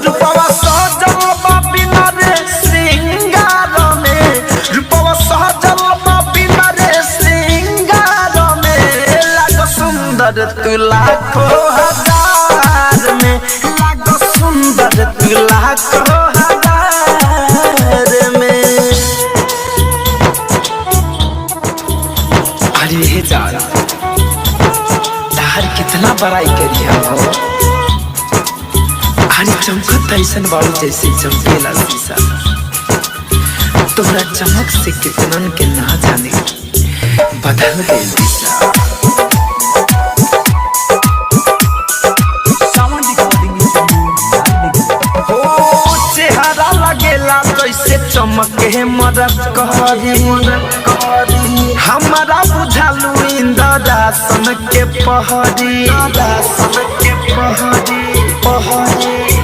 रूपवा सहजल बिना रे श्रृंगार में, रूपवा सहजल बिना रे श्रृंगार में, लागो सुंदर तू लाखों हजार में, लागो सुंदर तू लाखों हजार में। अरे जान तार कितना बड़ाई करिया हो, अरे चमकत ऐसन बाड़ू जैसे चमकेला शीशा, तोरा चमक से कितनन के ना जाने बदल गई दिशा। चेहरा लगेला जैसे चमके मरद कहरी, हमारा बुझालू इंद्रासन के पहरी, पहरी